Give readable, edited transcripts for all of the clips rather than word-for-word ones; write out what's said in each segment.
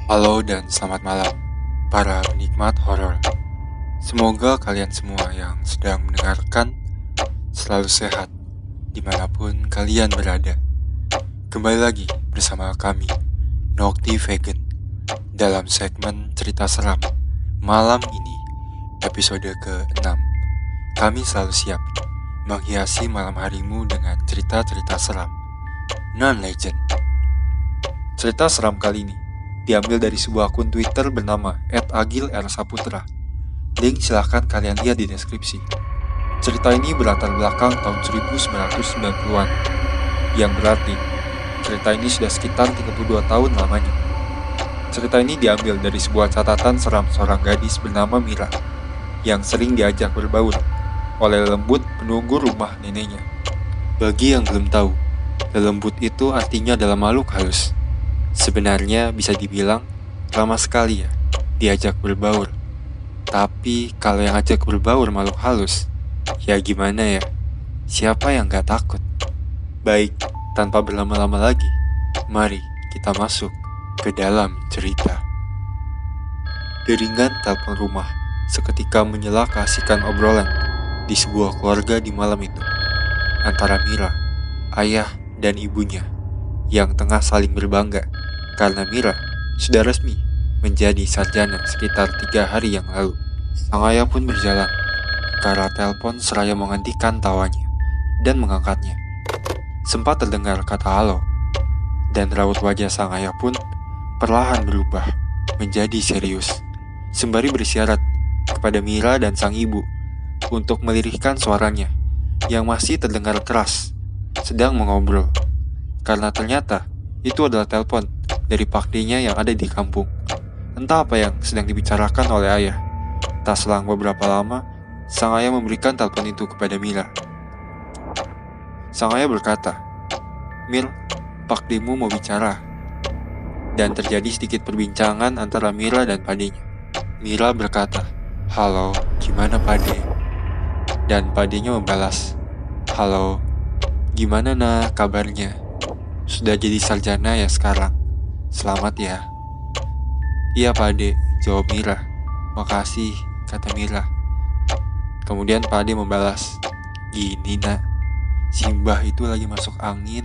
Halo dan selamat malam, para penikmat horor. Semoga kalian semua yang sedang mendengarkan selalu sehat, dimanapun kalian berada. Kembali lagi bersama kami, Nocti Vegan, dalam segmen cerita seram. Malam ini, episode ke-6. Kami selalu siap menghiasi malam harimu dengan cerita-cerita seram, non-legend. Cerita seram kali ini diambil dari sebuah akun Twitter bernama @agil_r_saputra. Link silahkan kalian lihat di deskripsi. Cerita ini berlatar belakang tahun 1990-an, yang berarti cerita ini sudah sekitar 32 tahun lamanya. Cerita ini diambil dari sebuah catatan seram seorang gadis bernama Mira, yang sering diajak berbaur oleh lembut penunggu rumah neneknya. Bagi yang belum tahu, lelembut itu artinya adalah makhluk halus. Sebenarnya bisa dibilang lama sekali ya diajak berbaur. Tapi kalau yang ajak berbaur makhluk halus, ya gimana ya? Siapa yang gak takut? Baik, tanpa berlama-lama lagi, mari kita masuk ke dalam cerita. Deringan telepon rumah seketika menyela keasikan obrolan di sebuah keluarga di malam itu, antara Mira, ayah, dan ibunya, yang tengah saling berbangga karena Mira sudah resmi menjadi sarjana sekitar 3 hari yang lalu. Sang ayah pun berjalan ke arah telepon seraya menghentikan tawanya dan mengangkatnya. Sempat terdengar kata halo, dan raut wajah sang ayah pun perlahan berubah menjadi serius, sembari bersyarat kepada Mira dan sang ibu untuk melirihkan suaranya yang masih terdengar keras sedang mengobrol, karena ternyata itu adalah telepon dari pakdenya yang ada di kampung. Entah apa yang sedang dibicarakan oleh ayah. Tak selang beberapa lama, sang ayah memberikan telepon itu kepada Mira. Sang ayah berkata, "Mil, pakdemu mau bicara." Dan terjadi sedikit perbincangan antara Mira dan padenya. Mira berkata, "Halo, gimana pade?" Dan padenya membalas, "Halo, gimana nah kabarnya? Sudah jadi sarjana ya sekarang? Selamat ya." "Iya pade," jawab Mira. "Makasih," kata Mira. Kemudian pade membalas, "Gini nak, Simbah itu lagi masuk angin,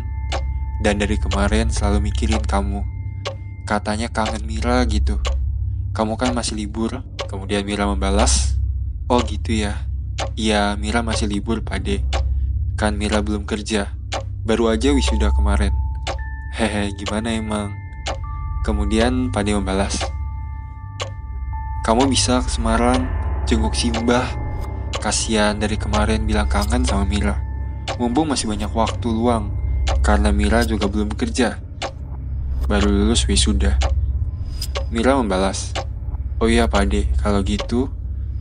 dan dari kemarin selalu mikirin kamu. Katanya kangen Mira gitu. Kamu kan masih libur." Kemudian Mira membalas, "Oh gitu ya. Iya, Mira masih libur pade. Kan Mira belum kerja, baru aja wisuda kemarin. Hehe, gimana emang?" Kemudian pade membalas, "Kamu bisa ke Semarang, jenguk Simbah. Kasian dari kemarin bilang kangen sama Mira. Mumpung masih banyak waktu luang, karena Mira juga belum bekerja. Baru lulus wisuda." Mira membalas, "Oh iya pade, kalau gitu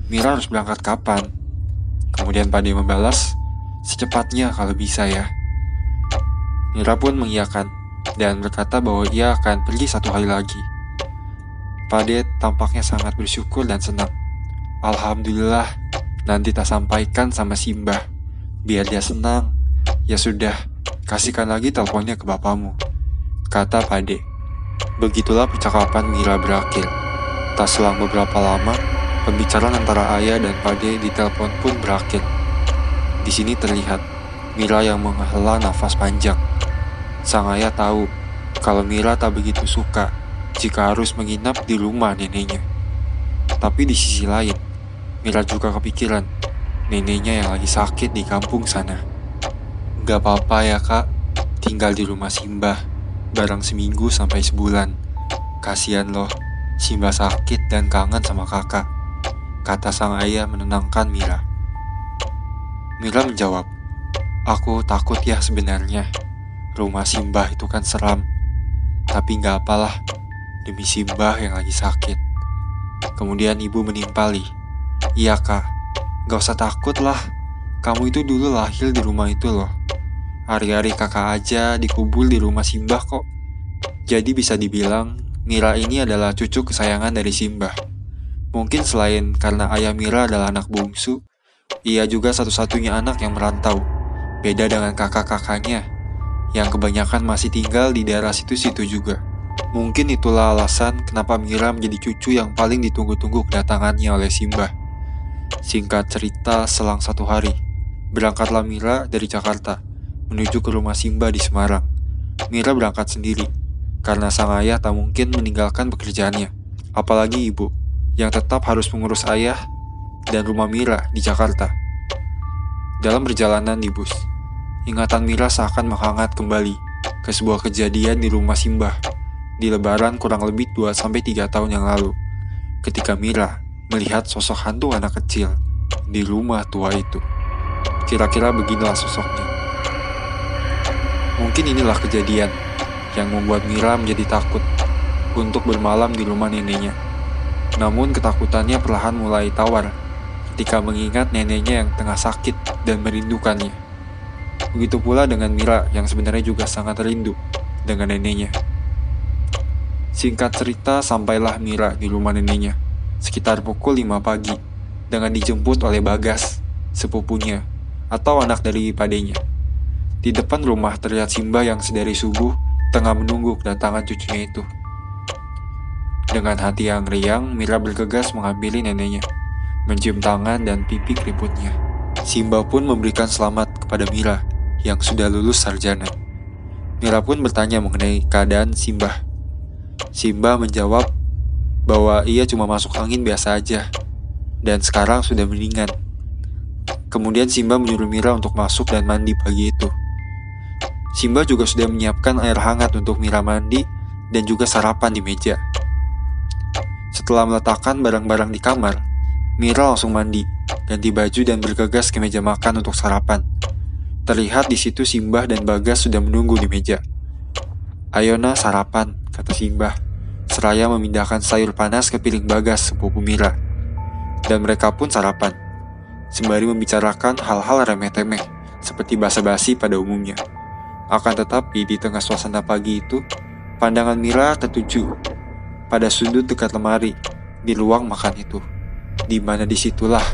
Mira harus berangkat kapan?" Kemudian pade membalas, "Secepatnya kalau bisa ya." Mira pun mengiyakan dan berkata bahwa ia akan pergi 1 hari lagi. Pade tampaknya sangat bersyukur dan senang. "Alhamdulillah, nanti tak sampaikan sama Simbah, biar dia senang. Ya sudah, kasihkan lagi teleponnya ke bapamu," kata Pade. Begitulah percakapan Mira berakhir. Tak selang beberapa lama, pembicaraan antara ayah dan Pade di telepon pun berakhir. Di sini terlihat Mira yang menghela nafas panjang. Sang ayah tahu kalau Mira tak begitu suka jika harus menginap di rumah neneknya. Tapi di sisi lain, Mira juga kepikiran neneknya yang lagi sakit di kampung sana. "Gak apa-apa ya kak, tinggal di rumah Simbah bareng seminggu sampai sebulan. Kasian loh, Simbah sakit dan kangen sama kakak," kata sang ayah menenangkan Mira. Mira menjawab, "Aku takut ya sebenarnya. Rumah Simbah itu kan seram. Tapi gak apalah, demi Simbah yang lagi sakit." Kemudian ibu menimpali, "Iya kak, gak usah takut lah. Kamu itu dulu lahir di rumah itu loh. Hari-hari kakak aja dikubur di rumah Simbah kok. Jadi bisa dibilang Mira ini adalah cucu kesayangan dari Simbah. Mungkin selain karena ayah Mira adalah anak bungsu, ia juga satu-satunya anak yang merantau. Beda dengan kakak-kakaknya yang kebanyakan masih tinggal di daerah situ-situ juga. Mungkin itulah alasan kenapa Mira menjadi cucu yang paling ditunggu-tunggu kedatangannya oleh Simbah. Singkat cerita, selang 1 hari, berangkatlah Mira dari Jakarta menuju ke rumah Simbah di Semarang. Mira berangkat sendiri, karena sang ayah tak mungkin meninggalkan pekerjaannya, apalagi ibu, yang tetap harus mengurus ayah dan rumah Mira di Jakarta. Dalam perjalanan di bus, ingatan Mira seakan menghangat kembali ke sebuah kejadian di rumah Simbah di Lebaran kurang lebih 2-3 tahun yang lalu, ketika Mira melihat sosok hantu anak kecil di rumah tua itu. Kira-kira beginilah sosoknya. Mungkin inilah kejadian yang membuat Mira menjadi takut untuk bermalam di rumah neneknya. Namun ketakutannya perlahan mulai tawar ketika mengingat neneknya yang tengah sakit dan merindukannya. Begitu pula dengan Mira yang sebenarnya juga sangat rindu dengan neneknya. Singkat cerita, sampailah Mira di rumah neneknya sekitar pukul 5 pagi dengan dijemput oleh Bagas, sepupunya, atau anak dari padenya. Di depan rumah terlihat Simbah yang sedari subuh tengah menunggu kedatangan cucunya itu. Dengan hati yang riang, Mira bergegas menghampiri neneknya, mencium tangan dan pipi keriputnya. Simbah pun memberikan selamat kepada Mira yang sudah lulus sarjana. Mira pun bertanya mengenai keadaan Simbah. Simbah menjawab bahwa ia cuma masuk angin biasa aja dan sekarang sudah mendingan. Kemudian Simbah menyuruh Mira untuk masuk dan mandi pagi itu. Simbah juga sudah menyiapkan air hangat untuk Mira mandi dan juga sarapan di meja. Setelah meletakkan barang-barang di kamar, Mira langsung mandi, ganti baju dan bergegas ke meja makan untuk sarapan. Terlihat di situ Simbah dan Bagas sudah menunggu di meja. "Ayo nah sarapan," kata Simbah, seraya memindahkan sayur panas ke piring Bagas, sepupu Mira. Dan mereka pun sarapan, sembari membicarakan hal-hal remeh-temeh, seperti basa-basi pada umumnya. Akan tetapi, di tengah suasana pagi itu, pandangan Mira tertuju pada sudut dekat lemari di ruang makan itu, di mana disitulah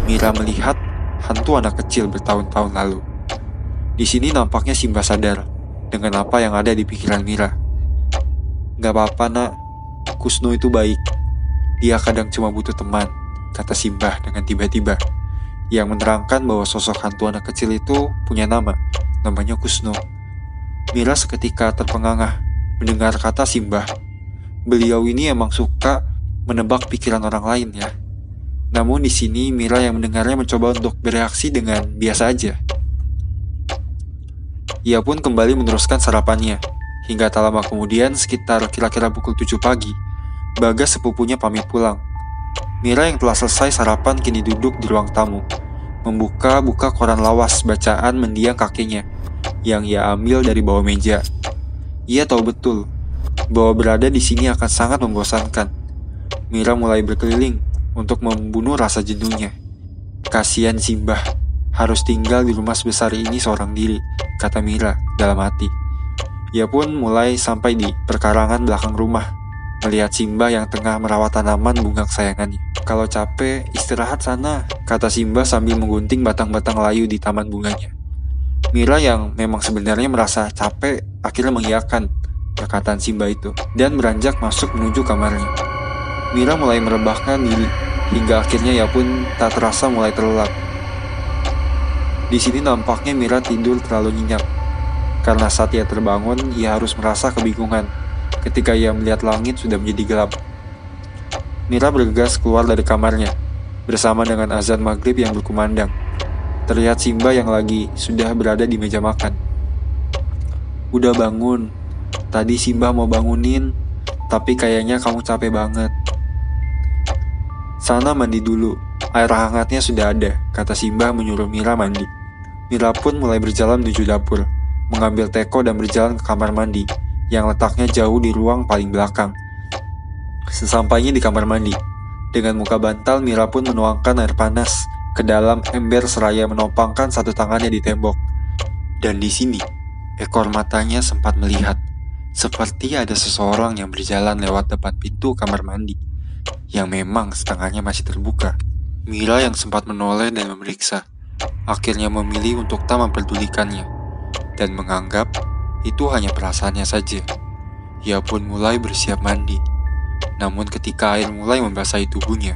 Mira melihat hantu anak kecil bertahun-tahun lalu. Di sini nampaknya Simbah sadar dengan apa yang ada di pikiran Mira. "Gak apa-apa nak, Kusno itu baik. Dia kadang cuma butuh teman," kata Simbah dengan tiba-tiba, yang menerangkan bahwa sosok hantu anak kecil itu punya nama, namanya Kusno. Mira seketika terpengangah mendengar kata Simbah. Beliau ini emang suka menebak pikiran orang lain ya. Namun di sini Mira yang mendengarnya mencoba untuk bereaksi dengan biasa aja. Ia pun kembali meneruskan sarapannya. Hingga tak lama kemudian, sekitar kira-kira pukul 7 pagi, Bagas sepupunya pamit pulang. Mira yang telah selesai sarapan kini duduk di ruang tamu, membuka-buka koran lawas bacaan mendiang kakeknya, yang ia ambil dari bawah meja. Ia tahu betul bahwa berada di sini akan sangat membosankan. Mira mulai berkeliling untuk membunuh rasa jenuhnya. "Kasihan Simbah, harus tinggal di rumah sebesar ini seorang diri," kata Mira dalam hati. Ia pun mulai sampai di perkarangan belakang rumah, melihat Simbah yang tengah merawat tanaman bunga kesayangannya. "Kalau capek, istirahat sana," kata Simbah sambil menggunting batang-batang layu di taman bunganya. Mira yang memang sebenarnya merasa capek akhirnya mengiyakan perkataan Simbah itu dan beranjak masuk menuju kamarnya. Mira mulai merebahkan diri hingga akhirnya ia pun tak terasa mulai terlelap. Di sini nampaknya Mira tidur terlalu nyenyak, karena saat ia terbangun ia harus merasa kebingungan ketika ia melihat langit sudah menjadi gelap. Mira bergegas keluar dari kamarnya bersama dengan azan maghrib yang berkumandang. Terlihat Simbah yang lagi sudah berada di meja makan. "Udah bangun. Tadi Simbah mau bangunin, tapi kayaknya kamu capek banget. Sana mandi dulu, air hangatnya sudah ada," kata Simbah menyuruh Mira mandi. Mira pun mulai berjalan menuju dapur, mengambil teko dan berjalan ke kamar mandi, yang letaknya jauh di ruang paling belakang. Sesampainya di kamar mandi, dengan muka bantal Mira pun menuangkan air panas ke dalam ember seraya menopangkan satu tangannya di tembok. Dan di sini, ekor matanya sempat melihat, seperti ada seseorang yang berjalan lewat depan pintu kamar mandi, yang memang setengahnya masih terbuka. Mira yang sempat menoleh dan memeriksa, akhirnya memilih untuk tak memperdulikannya, dan menganggap itu hanya perasaannya saja. ia pun mulai bersiap mandi. Namun ketika air mulai membasahi tubuhnya,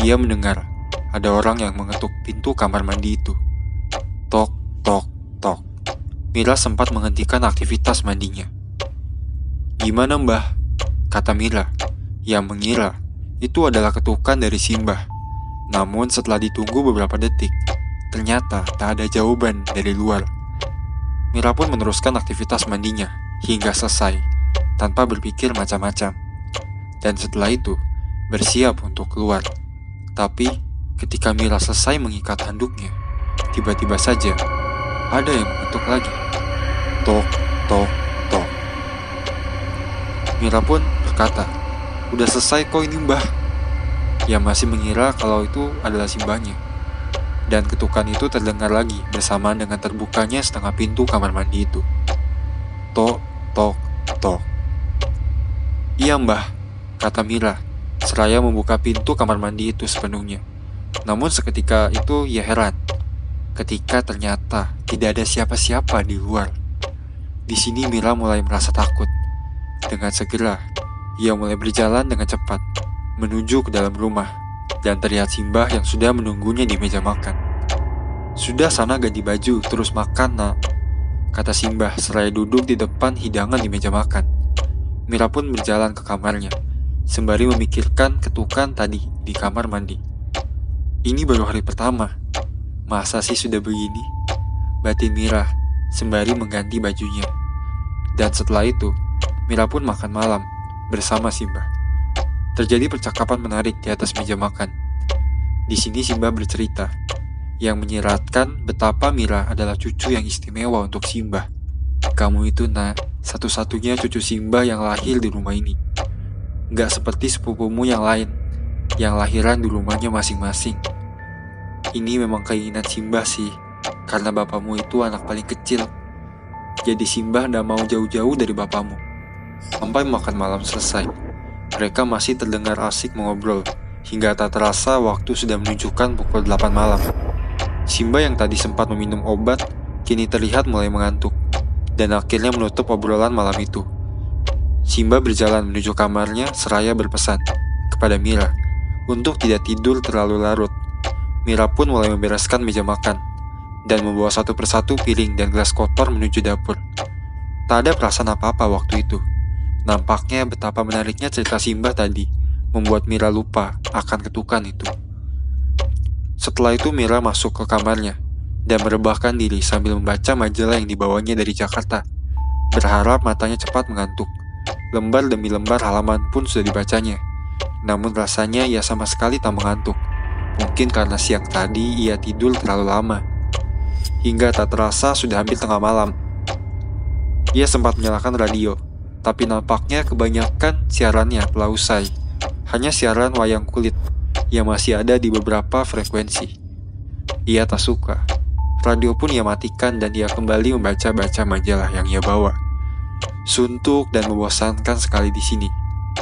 ia mendengar ada orang yang mengetuk pintu kamar mandi itu. Tok, tok, tok. Mira sempat menghentikan aktivitas mandinya. "Gimana, Mbah?" kata Mira, yang mengira itu adalah ketukan dari Simbah. Namun setelah ditunggu beberapa detik, ternyata tak ada jawaban dari luar. Mira pun meneruskan aktivitas mandinya hingga selesai, tanpa berpikir macam-macam. Dan setelah itu, bersiap untuk keluar. Tapi, ketika Mira selesai mengikat handuknya, tiba-tiba saja, ada yang mengetuk lagi. Tok, tok, tok. Mira pun berkata, "Udah selesai kok ini, Mbah." Ia masih mengira kalau itu adalah Simbahnya. Dan ketukan itu terdengar lagi bersamaan dengan terbukanya setengah pintu kamar mandi itu. Tok, tok, tok. "Iya, Mbah," kata Mira, seraya membuka pintu kamar mandi itu sepenuhnya. Namun seketika itu ia heran, ketika ternyata tidak ada siapa-siapa di luar. Di sini Mira mulai merasa takut. Dengan segera, ia mulai berjalan dengan cepat menuju ke dalam rumah, dan terlihat Simbah yang sudah menunggunya di meja makan. "Sudah sana ganti baju, terus makan, Nak," kata Simbah seraya duduk di depan hidangan di meja makan. Mira pun berjalan ke kamarnya, sembari memikirkan ketukan tadi di kamar mandi. Ini baru hari pertama, masa sih sudah begini? Batin Mira, sembari mengganti bajunya. Dan setelah itu, Mira pun makan malam bersama Simbah. Terjadi percakapan menarik di atas meja makan. Di sini Simbah bercerita, yang menyiratkan betapa Mira adalah cucu yang istimewa untuk Simbah. "Kamu itu, Nak, satu-satunya cucu Simbah yang lahir di rumah ini. Gak seperti sepupumu yang lain, yang lahiran di rumahnya masing-masing. Ini memang keinginan Simbah sih, karena bapamu itu anak paling kecil. Jadi Simbah gak mau jauh-jauh dari bapamu." Sampai makan malam selesai, mereka masih terdengar asik mengobrol, hingga tak terasa waktu sudah menunjukkan pukul 8 malam. Simbah yang tadi sempat meminum obat, kini terlihat mulai mengantuk, dan akhirnya menutup obrolan malam itu. Simbah berjalan menuju kamarnya seraya berpesan kepada Mira untuk tidak tidur terlalu larut. Mira pun mulai membereskan meja makan, dan membawa satu persatu piring dan gelas kotor menuju dapur. Tak ada perasaan apa-apa waktu itu. Nampaknya betapa menariknya cerita Simbah tadi membuat Mira lupa akan ketukan itu. Setelah itu Mira masuk ke kamarnya dan merebahkan diri sambil membaca majalah yang dibawanya dari Jakarta, berharap matanya cepat mengantuk. Lembar demi lembar halaman pun sudah dibacanya, namun rasanya ia sama sekali tak mengantuk. Mungkin karena siang tadi ia tidur terlalu lama. Hingga tak terasa sudah hampir tengah malam. Ia sempat menyalakan radio, tapi nampaknya kebanyakan siarannya telah usai. Hanya siaran wayang kulit yang masih ada di beberapa frekuensi. Ia tak suka. Radio pun ia matikan dan ia kembali membaca-baca majalah yang ia bawa. Suntuk dan membosankan sekali di sini,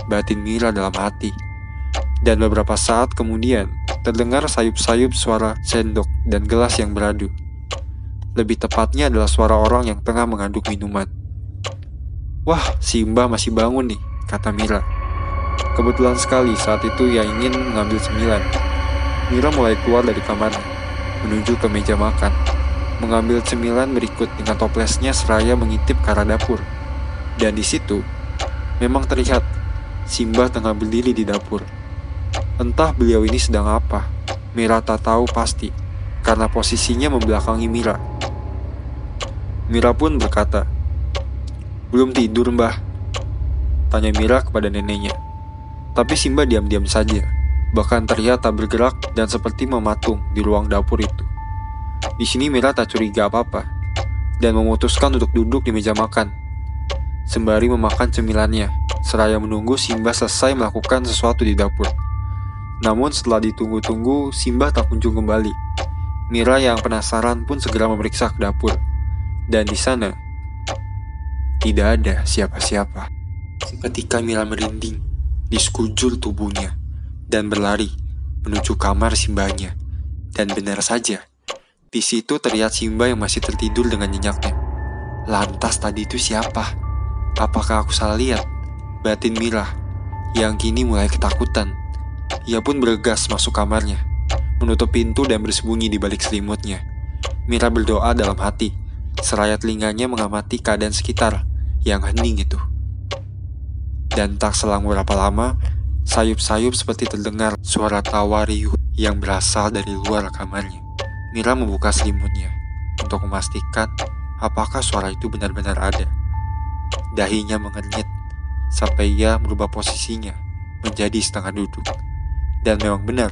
batin Mira dalam hati. Dan beberapa saat kemudian, terdengar sayup-sayup suara sendok dan gelas yang beradu. Lebih tepatnya adalah suara orang yang tengah mengaduk minuman. "Wah, Simbah masih bangun nih," kata Mira. Kebetulan sekali saat itu ia ingin mengambil cemilan. Mira mulai keluar dari kamarnya, menuju ke meja makan, mengambil cemilan berikut dengan toplesnya seraya mengintip ke arah dapur. Dan di situ, memang terlihat Simbah tengah berdiri di dapur. Entah beliau ini sedang apa, Mira tak tahu pasti, karena posisinya membelakangi Mira. Mira pun berkata, "Belum tidur, Mbah?" tanya Mira kepada neneknya. Tapi Simbah diam-diam saja, bahkan terlihat tak bergerak dan seperti mematung di ruang dapur itu. Di sini Mira tak curiga apa-apa, dan memutuskan untuk duduk di meja makan, sembari memakan cemilannya, seraya menunggu Simbah selesai melakukan sesuatu di dapur. Namun setelah ditunggu-tunggu, Simbah tak kunjung kembali. Mira yang penasaran pun segera memeriksa ke dapur, dan di sana tidak ada siapa-siapa. Seketika Mira merinding di sekujur tubuhnya dan berlari menuju kamar Simbahnya. Dan benar saja, di situ terlihat Simbah yang masih tertidur dengan nyenyaknya. Lantas tadi itu siapa? Apakah aku salah lihat? Batin Mira yang kini mulai ketakutan. Ia pun bergegas masuk kamarnya, menutup pintu dan bersembunyi di balik selimutnya. Mira berdoa dalam hati, seraya telinganya mengamati keadaan sekitar yang hening itu. Dan tak selang berapa lama, sayup-sayup seperti terdengar suara tawa riuh yang berasal dari luar kamarnya. Mira membuka selimutnya untuk memastikan apakah suara itu benar-benar ada. Dahinya mengernyit sampai ia merubah posisinya menjadi setengah duduk. Dan memang benar,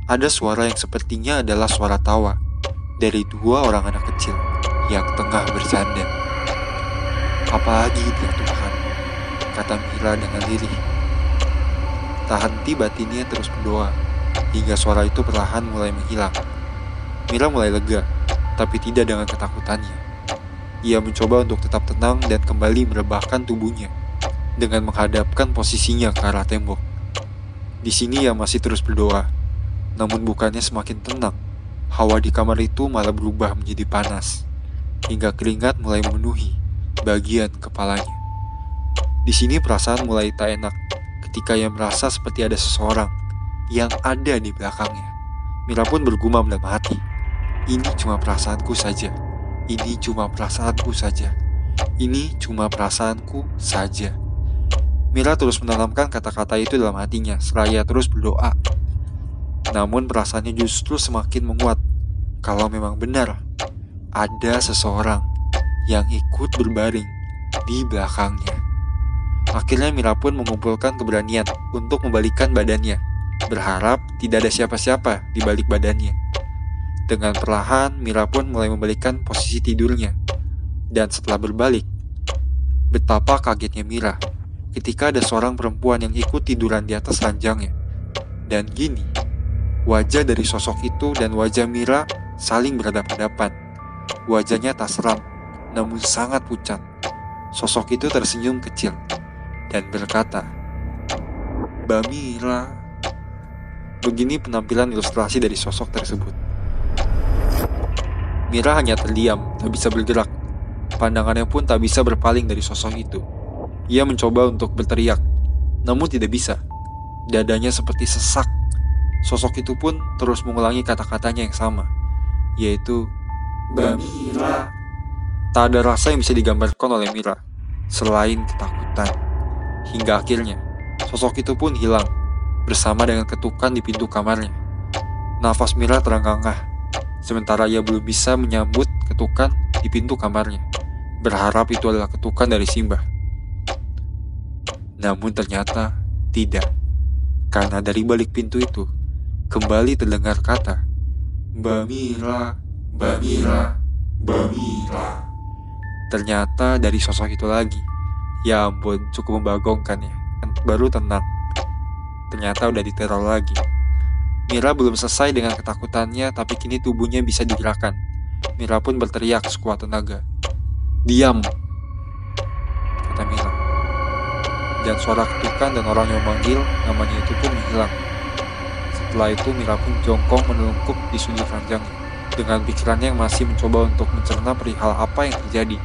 ada suara yang sepertinya adalah suara tawa dari dua orang anak kecil yang tengah bercanda. "Apalagi dia Tuhan," kata Mira dengan lirih. Tak henti batinnya terus berdoa hingga suara itu perlahan mulai menghilang. Mira mulai lega, tapi tidak dengan ketakutannya. Ia mencoba untuk tetap tenang dan kembali merebahkan tubuhnya dengan menghadapkan posisinya ke arah tembok. Di sini ia masih terus berdoa, namun bukannya semakin tenang. Hawa di kamar itu malah berubah menjadi panas, hingga keringat mulai memenuhi bagian kepalanya. Di sini perasaan mulai tak enak ketika ia merasa seperti ada seseorang yang ada di belakangnya. Mira pun bergumam dalam hati, "Ini cuma perasaanku saja. Ini cuma perasaanku saja. Ini cuma perasaanku saja." Mira terus menanamkan kata-kata itu dalam hatinya, seraya terus berdoa. Namun perasaannya justru semakin menguat. Kalau memang benar, ada seseorang yang ikut berbaring di belakangnya. Akhirnya Mira pun mengumpulkan keberanian untuk membalikkan badannya, berharap tidak ada siapa-siapa di balik badannya. Dengan perlahan, Mira pun mulai membalikkan posisi tidurnya. Dan setelah berbalik, betapa kagetnya Mira ketika ada seorang perempuan yang ikut tiduran di atas ranjangnya. Dan gini, wajah dari sosok itu dan wajah Mira saling berhadapan-hadapan. Wajahnya tak seram, namun sangat pucat. Sosok itu tersenyum kecil dan berkata, "Mbak Mira." Begini penampilan ilustrasi dari sosok tersebut. Mira hanya terdiam, tak bisa bergerak. Pandangannya pun tak bisa berpaling dari sosok itu. Ia mencoba untuk berteriak, namun tidak bisa. Dadanya seperti sesak. Sosok itu pun terus mengulangi kata-katanya yang sama, yaitu "Mbak Mira." Tak ada rasa yang bisa digambarkan oleh Mira selain ketakutan. Hingga akhirnya, sosok itu pun hilang bersama dengan ketukan di pintu kamarnya. Nafas Mira terengah-engah, sementara ia belum bisa menyambut ketukan di pintu kamarnya, berharap itu adalah ketukan dari Simbah. Namun ternyata tidak, karena dari balik pintu itu kembali terdengar kata, "Mbak Mira, Mbak Mira, Mbak Mira." Ternyata dari sosok itu lagi. Ya ampun, cukup membagongkan ya. Baru tenang, ternyata udah diteror lagi. Mira belum selesai dengan ketakutannya, tapi kini tubuhnya bisa digerakkan. Mira pun berteriak sekuat tenaga, "Diam," kata Mira. Dan suara ketukan dan orang yang memanggil namanya itu pun menghilang. Setelah itu Mira pun jongkok menelungkup di sudut ranjangnya, dengan pikirannya yang masih mencoba untuk mencerna perihal apa yang terjadi.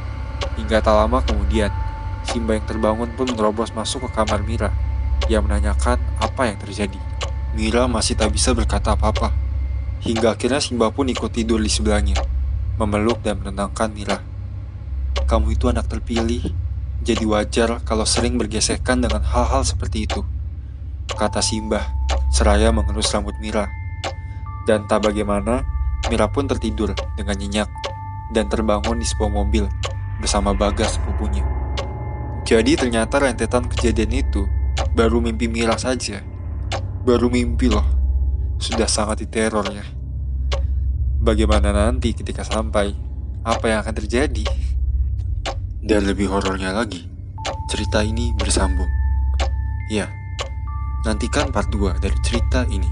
Hingga tak lama kemudian, Simbah yang terbangun pun menerobos masuk ke kamar Mira, yang menanyakan apa yang terjadi. Mira masih tak bisa berkata apa-apa. Hingga akhirnya Simbah pun ikut tidur di sebelahnya, memeluk dan menenangkan Mira. "Kamu itu anak terpilih, jadi wajar kalau sering bergesekan dengan hal-hal seperti itu," kata Simbah, seraya mengelus rambut Mira. Dan tak bagaimana, Mira pun tertidur dengan nyenyak dan terbangun di sebuah mobil bersama Bagas sepupunya. Jadi ternyata rentetan kejadian itu baru mimpi Mira saja. Baru mimpi loh, sudah sangat diteror ya. Bagaimana nanti ketika sampai, apa yang akan terjadi? Dan lebih horornya lagi, cerita ini bersambung. Ya, nantikan part 2 dari cerita ini.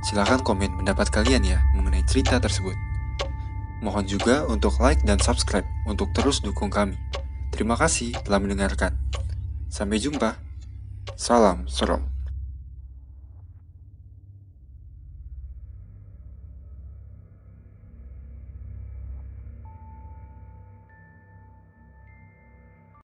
Silahkan komen pendapat kalian ya mengenai cerita tersebut. Mohon juga untuk like dan subscribe untuk terus dukung kami. Terima kasih telah mendengarkan. Sampai jumpa. Salam serem.